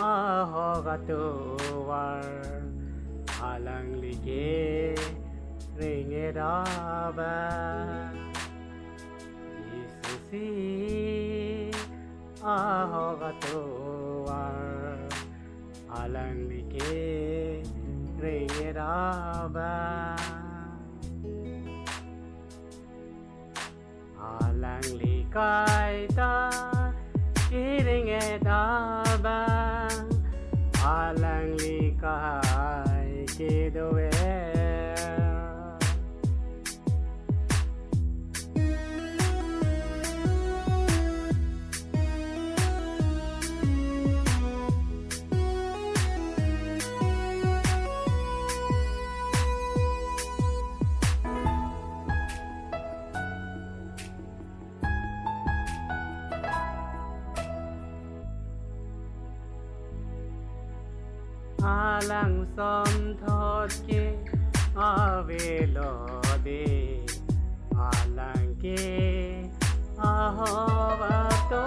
ahogatuar alang lige ringedaba Yesusi ahogatuar alang lige ringedaba alang likai ta iringedaba alang likai kidoe alang som thot ke avelo de alang ke ahovator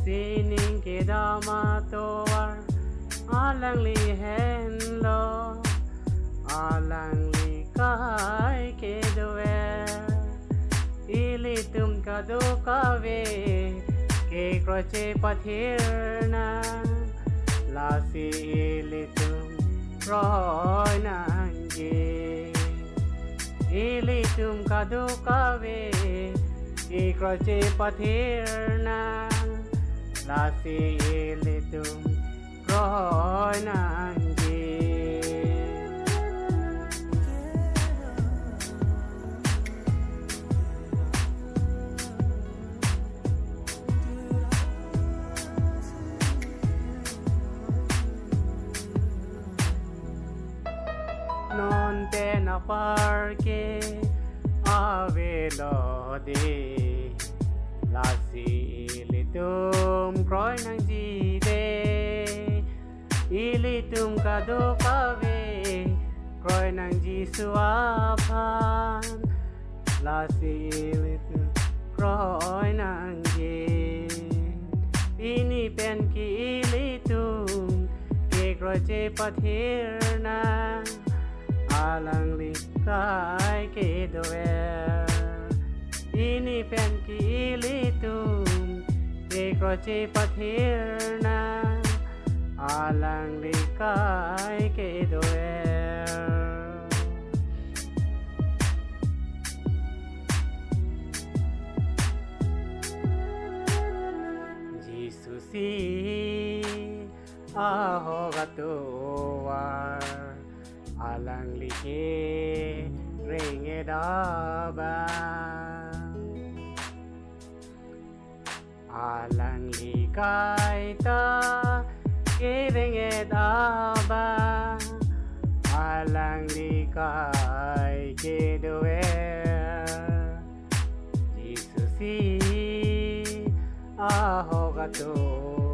sining ke damator alang li hen lo alang li kai ke doe ili tum ka do ka ve ke kroche pathirna la si ilitum roy nangi ilitum kadu kave ikroche pathirna la si ilitum roy nangi non te na parke avelo de la si ilitum kroi nang ji de ilitum kado kave kroi nang ji suapan la si ilitum kroi nang ji ini pen ki ilitum ke kroi che pathirna alang likai ke doer ini pen ki ilitum ke kroche pathirna alang likai ke doer Yesusi ahogatuar alang lige ringedaba alang likai ta ringedaba alang likai kedoe Yesusi ahogatuar